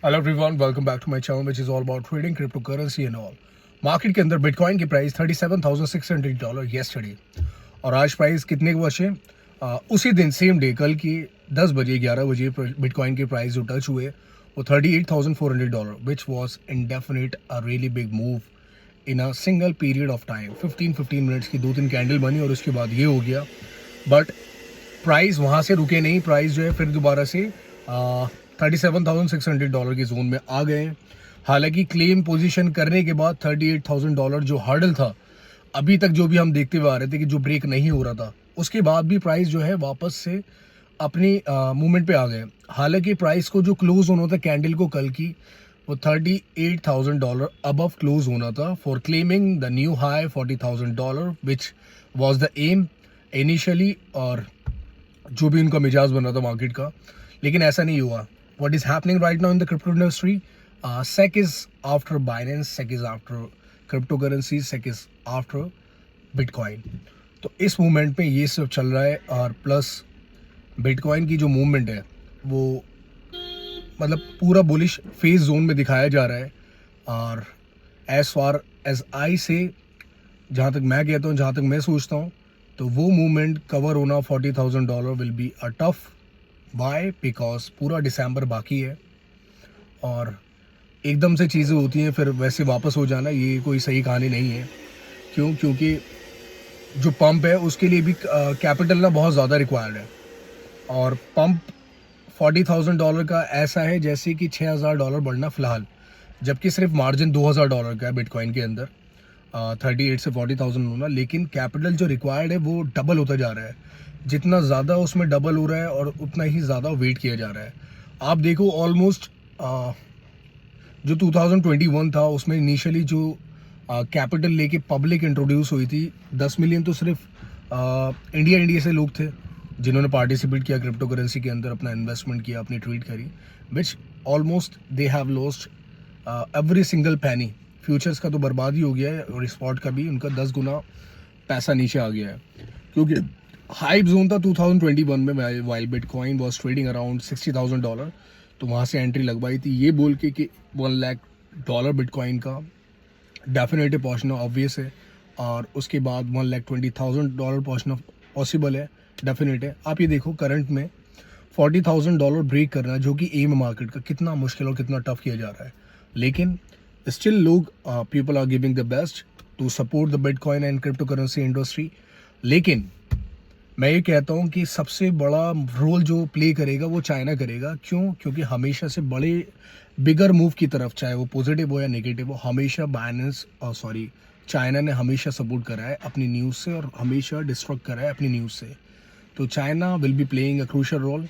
Hello everyone, welcome back to my channel which is all about trading crypto currency and all. Market के अंदर bitcoin की price $37,600 yesterday, और आज price कितने के बचे? उसी दिन सेम डे कल की 10 बजे 11 बजे बिटकॉइन के प्राइस जो टच हुए वो $38,400, which was indefinite a really big move in a single period of time. 15 minutes की 2-3 कैंडल बनी और उसके बाद ये हो गया। बट प्राइस वहाँ से रुके नहीं, प्राइस जो है फिर दोबारा से $37,600 के जोन में आ गए। हालांकि क्लेम पोजीशन करने के बाद $38,000 जो हर्डल था, अभी तक जो भी हम देखते हुए आ रहे थे कि जो ब्रेक नहीं हो रहा था, उसके बाद भी प्राइस जो है वापस से अपनी मूवमेंट पे आ गए। हालांकि प्राइस को जो क्लोज होना था कैंडल को कल की, वो $38,000 अबव क्लोज होना था for claiming the new high $40,000, which was the aim initially, और जो भी उनका मिजाज बन रहा था मार्केट का, लेकिन ऐसा नहीं हुआ। What is happening right now in the crypto industry? SEC is after Binance, SEC is after crypto currency, SEC is after bitcoin. तो इस मूवमेंट में ये सब चल रहा है, और प्लस बिटकॉइन की जो मूवमेंट है वो मतलब पूरा बुलिश फेज जोन में दिखाया जा रहा है। और एज फार एज आई से, जहाँ तक मैं कहता हूँ, जहाँ तक मैं सोचता हूँ, तो वो मूवमेंट कवर होना $40,000 will be a tough. Why? Because पूरा दिसंबर बाकी है, और एकदम से चीज़ें होती हैं फिर वैसे वापस हो जाना, ये कोई सही कहानी नहीं है। क्यों? क्योंकि जो पंप है उसके लिए भी कैपिटल ना बहुत ज़्यादा रिक्वायर्ड है, और पंप $40,000 का ऐसा है जैसे कि $6,000 बढ़ना फ़िलहाल, जबकि सिर्फ मार्जिन $2,000 का है बिटकॉइन के अंदर। 38 से 40,000 होना, लेकिन कैपिटल जो रिक्वायर्ड है वो डबल होता जा रहा है। जितना ज़्यादा उसमें डबल हो रहा है और उतना ही ज़्यादा वेट किया जा रहा है। आप देखो ऑलमोस्ट जो 2021 था उसमें इनिशियली जो कैपिटल लेके पब्लिक इंट्रोड्यूस हुई थी, 10 मिलियन तो सिर्फ इंडिया से लोग थे जिन्होंने पार्टिसिपेट किया क्रिप्टो करेंसी के अंदर, अपना इन्वेस्टमेंट किया, अपनी ट्वीट करी, विच almost they have lost every single पैनी। फ्यूचर्स का तो बर्बाद ही हो गया है, और स्पॉट का भी उनका 10 गुना पैसा नीचे आ गया है। क्योंकि हाइप जोन था 2021 में, while bitcoin was trading around $60,000, तो वहाँ से एंट्री लगवाई थी ये बोल के कि $1,00,000 बिटकॉइन का डेफिनेटली पहुँचना ऑब्वियस है, और उसके बाद $1,20,000 पहुँचना पॉसिबल है, डेफिनेट है। आप ये देखो करंट में $40,000 ब्रेक करना, जो कि एम मार्केट का, कितना मुश्किल और कितना टफ किया जा रहा है। लेकिन स्टिल लोग, people are giving the best to support the bitcoin and crypto currency industry. लेकिन मैं ये कहता हूँ कि सबसे बड़ा रोल जो प्ले करेगा वो चाइना करेगा। क्यों? क्योंकि हमेशा से बड़े बिगर मूव की तरफ, चाहे वो पॉजिटिव हो या नेगेटिव हो, हमेशा चाइना ने हमेशा सपोर्ट करा है अपनी न्यूज़ से, और हमेशा डिस्ट्रक्ट करा है अपनी न्यूज़ से। तो China will be playing a crucial role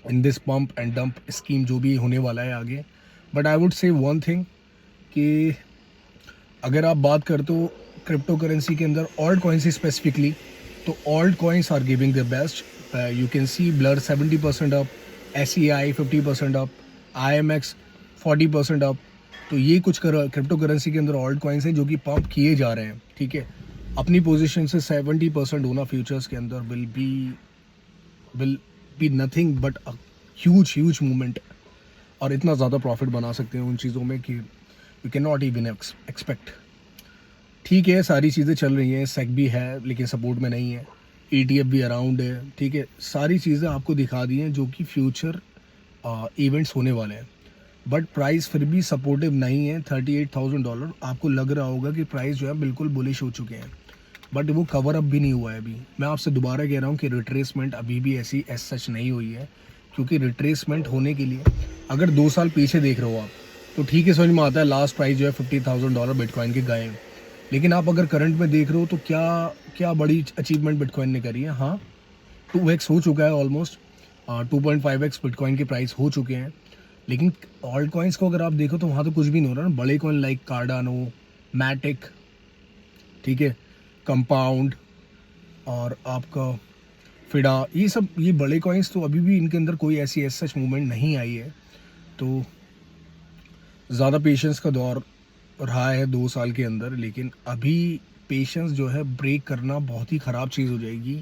in this pump and dump scheme जो भी होने वाला है आगे। But I would say one thing कि अगर आप बात करते हो क्रिप्टो करेंसी के अंदर ऑल्ट कॉइन से स्पेसिफिकली, तो alt coins are giving the best. You can see Blur 70% up, SEI 50% up, IMX 40% up. तो ये कुछ क्रिप्टो करेंसी के अंदर ऑल्ट कॉइन्स हैं जो कि पंप किए जा रहे हैं। ठीक है, अपनी पोजीशन से 70% होना फ्यूचर्स के अंदर will be nothing but a huge movement, और इतना ज़्यादा प्रॉफिट बना सकते हैं उन चीज़ों में कि you can not even expect. ठीक है, सारी चीज़ें चल रही हैं, सेक भी है लेकिन सपोर्ट में नहीं है, ETF भी अराउंड है। ठीक है, सारी चीज़ें आपको दिखा दी हैं जो कि फ्यूचर इवेंट्स होने वाले हैं, बट प्राइस फिर भी सपोर्टिव नहीं है। $38,000 आपको लग रहा होगा कि प्राइस जो है बिल्कुल बुलिश हो चुके हैं, बट वो कवर अप भी नहीं हुआ है अभी। मैं आपसे दोबारा कह रहा हूँ कि रिट्रेसमेंट अभी भी ऐसी एज सच नहीं हुई है, क्योंकि रिट्रेसमेंट होने के लिए अगर 2 साल पीछे देख रहे हो आप, तो ठीक है, समझ में आता है लास्ट प्राइस जो है $50,000 बिटकॉइन के गए हैं। लेकिन आप अगर करंट में देख रहे हो तो क्या बड़ी अचीवमेंट बिटकॉइन ने करी है। हाँ, 2x हो चुका है ऑलमोस्ट, 2.5x बिटकॉइन के प्राइस हो चुके हैं। लेकिन ऑल्ट कॉइन्स को अगर आप देखो तो वहाँ तो कुछ भी नहीं हो रहा ना। बड़े कॉइन लाइक कार्डानो, मैटिक, ठीक है, कंपाउंड, और आपका फिडा, ये बड़े कॉइन्स, तो अभी भी इनके अंदर कोई ऐसी सच मूवमेंट नहीं आई है। तो ज़्यादा पेशेंस का दौर रहा है 2 साल के अंदर, लेकिन अभी पेशेंस जो है ब्रेक करना बहुत ही ख़राब चीज़ हो जाएगी।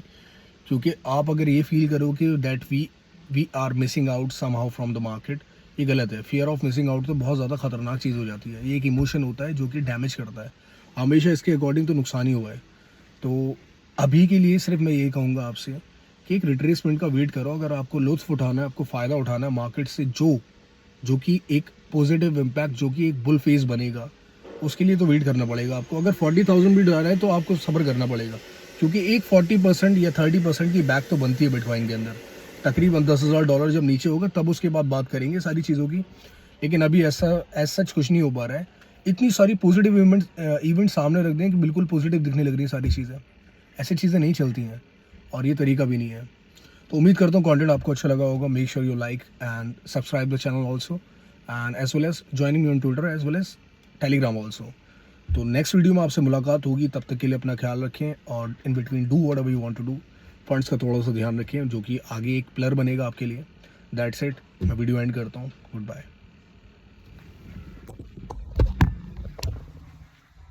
क्योंकि आप अगर ये फील करो कि that we are missing out somehow from the market, ये गलत है। फियर ऑफ मिसिंग आउट तो बहुत ज़्यादा खतरनाक चीज़ हो जाती है। ये एक इमोशन होता है जो कि डैमेज करता है, हमेशा इसके अकॉर्डिंग तो नुकसान ही हुआ है। तो अभी के लिए सिर्फ मैं यही कहूँगा आपसे कि एक रिट्रेसमेंट का वेट करो। अगर आपको लुत्फ़ उठाना है, आपको फ़ायदा उठाना है मार्केट से, जो कि एक पॉजिटिव इम्पैक्ट, जो कि एक बुल फेस बनेगा, उसके लिए तो वेट करना पड़ेगा आपको। अगर 40,000 भी जा रहा है तो आपको सब्र करना पड़ेगा, क्योंकि एक 40% या 30% की बैक तो बनती है बिटकॉइन के अंदर। तकरीबन $10,000 जब नीचे होगा तब उसके बाद बात करेंगे सारी चीज़ों की। लेकिन अभी ऐसा एज सच कुछ नहीं हो पा रहा है। इतनी सारी पॉजिटिव इवेंट सामने रख दें कि बिल्कुल पॉजिटिव दिखने लग रही हैं सारी चीज़ें। ऐसी चीज़ें नहीं चलती हैं और ये तरीका भी नहीं है। तो उम्मीद करता हूँ कंटेंट आपको अच्छा लगा होगा। Make sure you like and subscribe the channel also, and as well as joining me on Twitter as well as Telegram also. तो नेक्स्ट वीडियो में आपसे मुलाकात होगी। तब तक के लिए अपना ख्याल रखें और in between do whatever you want to do. Funds का थोड़ा सा ध्यान रखें, जो कि आगे एक प्लर बनेगा आपके लिए। That's it. मैं वीडियो एंड करता हूँ। Good bye.